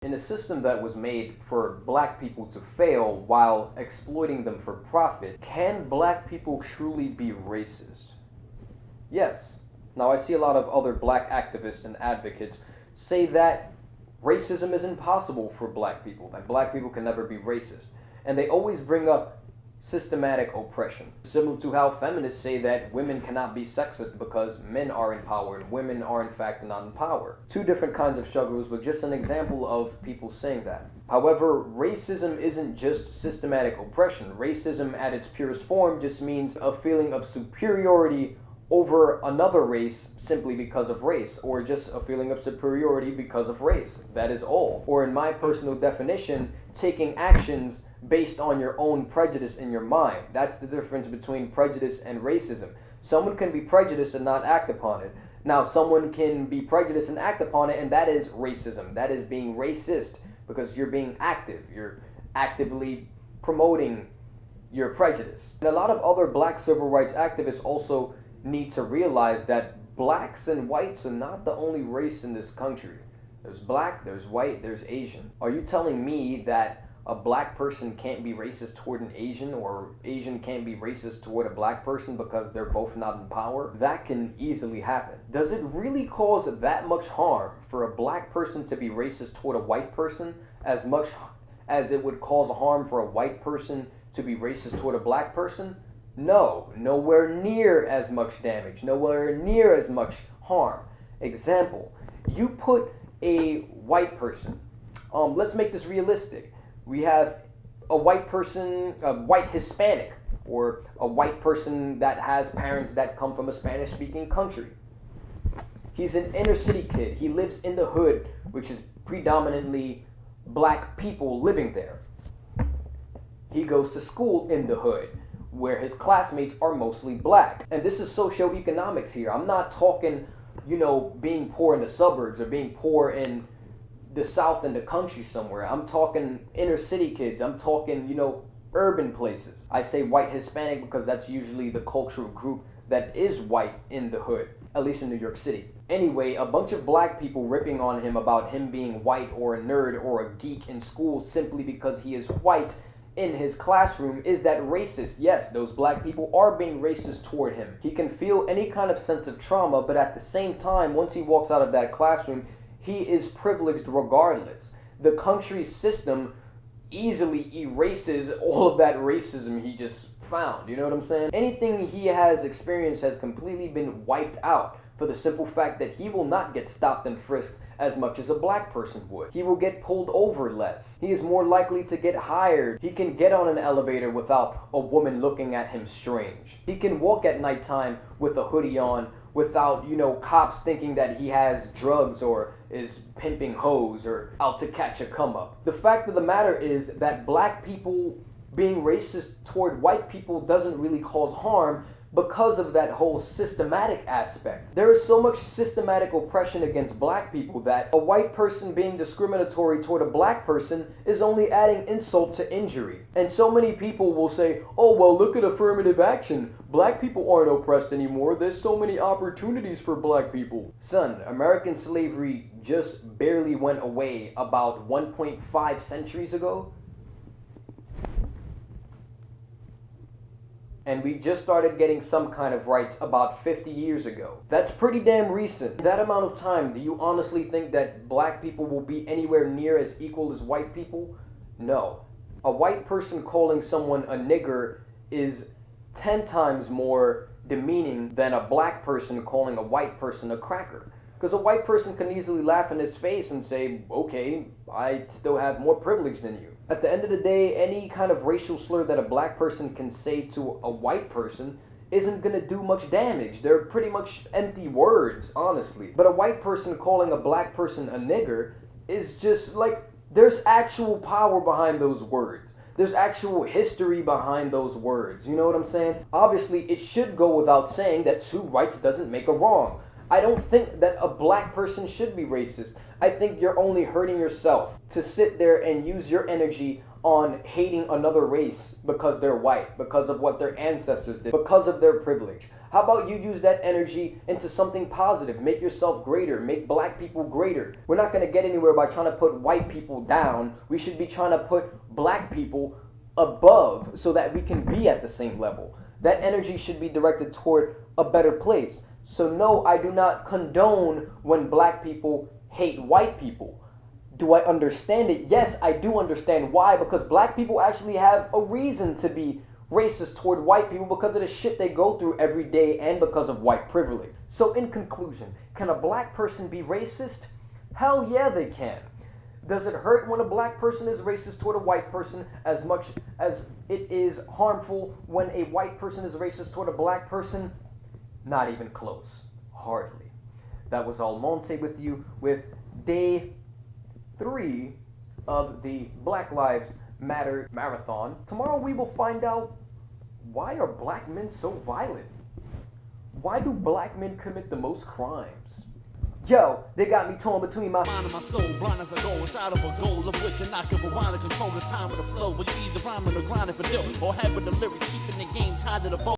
In a system that was made for black people to fail while exploiting them for profit, can black people truly be racist? Yes. Now, I see a lot of other black activists and advocates say that racism is impossible for black people, that black people can never be racist. And they always bring up systematic oppression, similar to how feminists say that women cannot be sexist because men are in power and women are in fact not in power. Two different kinds of struggles, but just an example of people saying that. However, racism isn't just systematic oppression. Racism at its purest form just means a feeling of superiority over another race simply because of race, or just a feeling of superiority because of race. That is all. Or in my personal definition, taking actions based on your own prejudice in your mind. That's the difference between prejudice and racism. Someone can be prejudiced and not act upon it. Now, someone can be prejudiced and act upon it, and that is racism. That is being racist because you're being active. You're actively promoting your prejudice. And a lot of other black civil rights activists also need to realize that blacks and whites are not the only race in this country. There's black, there's white, there's Asian. Are you telling me that a black person can't be racist toward an Asian, or Asian can't be racist toward a black person because they're both not in power? That can easily happen. Does it really cause that much harm for a black person to be racist toward a white person as much as it would cause harm for a white person to be racist toward a black person? No, nowhere near as much damage, nowhere near as much harm. Example, you put a white person, let's make this realistic. We have a white person, a white Hispanic, or a white person that has parents that come from a Spanish-speaking country. He's an inner city kid. He lives in the hood, which is predominantly black people living there. He goes to school in the hood, where his classmates are mostly black. And this is socioeconomics here. I'm not talking, being poor in the suburbs or being poor in the South in the country somewhere. I'm talking inner city kids. I'm talking, urban places. I say white Hispanic because that's usually the cultural group that is white in the hood, at least in New York City. Anyway, a bunch of black people ripping on him about him being white or a nerd or a geek in school simply because he is white in his classroom, is that racist? Yes, those black people are being racist toward him. He can feel any kind of sense of trauma, but at the same time, once he walks out of that classroom, he is privileged regardless. The country's system easily erases all of that racism he just found. You know what I'm saying? Anything he has experienced has completely been wiped out for the simple fact that he will not get stopped and frisked as much as a black person would. He will get pulled over less. He is more likely to get hired. He can get on an elevator without a woman looking at him strange. He can walk at nighttime with a hoodie on without, cops thinking that he has drugs or is pimping hoes or out to catch a come up. The fact of the matter is that black people being racist toward white people doesn't really cause harm because of that whole systematic aspect. There is so much systematic oppression against black people that a white person being discriminatory toward a black person is only adding insult to injury. And so many people will say, oh, well, look at affirmative action. Black people aren't oppressed anymore. There's so many opportunities for black people. Son, American slavery just barely went away about 1.5 centuries ago. And we just started getting some kind of rights about 50 years ago. That's pretty damn recent. That amount of time, do you honestly think that black people will be anywhere near as equal as white people? No. A white person calling someone a nigger is 10 times more demeaning than a black person calling a white person a cracker. Because a white person can easily laugh in his face and say, okay, I still have more privilege than you. At the end of the day, any kind of racial slur that a black person can say to a white person isn't going to do much damage. They're pretty much empty words, honestly. But a white person calling a black person a nigger is just like, there's actual power behind those words. There's actual history behind those words. You know what I'm saying? Obviously, it should go without saying that two rights doesn't make a wrong. I don't think that a black person should be racist. I think you're only hurting yourself to sit there and use your energy on hating another race because they're white, because of what their ancestors did, because of their privilege. How about you use that energy into something positive? Make yourself greater. Make black people greater. We're not going to get anywhere by trying to put white people down. We should be trying to put black people above so that we can be at the same level. That energy should be directed toward a better place. So no, I do not condone when black people hate white people. Do I understand it? Yes, I do understand. Why? Because black people actually have a reason to be racist toward white people because of the shit they go through every day and because of white privilege. So in conclusion, can a black person be racist? Hell yeah, they can. Does it hurt when a black person is racist toward a white person as much as it is harmful when a white person is racist toward a black person? Not even close. Hardly. That was Almonte with you with day 3 of the Black Lives Matter marathon. Tomorrow we will find out, why are black men so violent? Why do black men commit the most crimes? Yo, they got me torn between my mind and my soul, blind as I go inside of a goal of wishing I could rewind and control the time of the flow. But you either rhyming or grinding for dough, or having the lyrics keeping the game tied to the bow.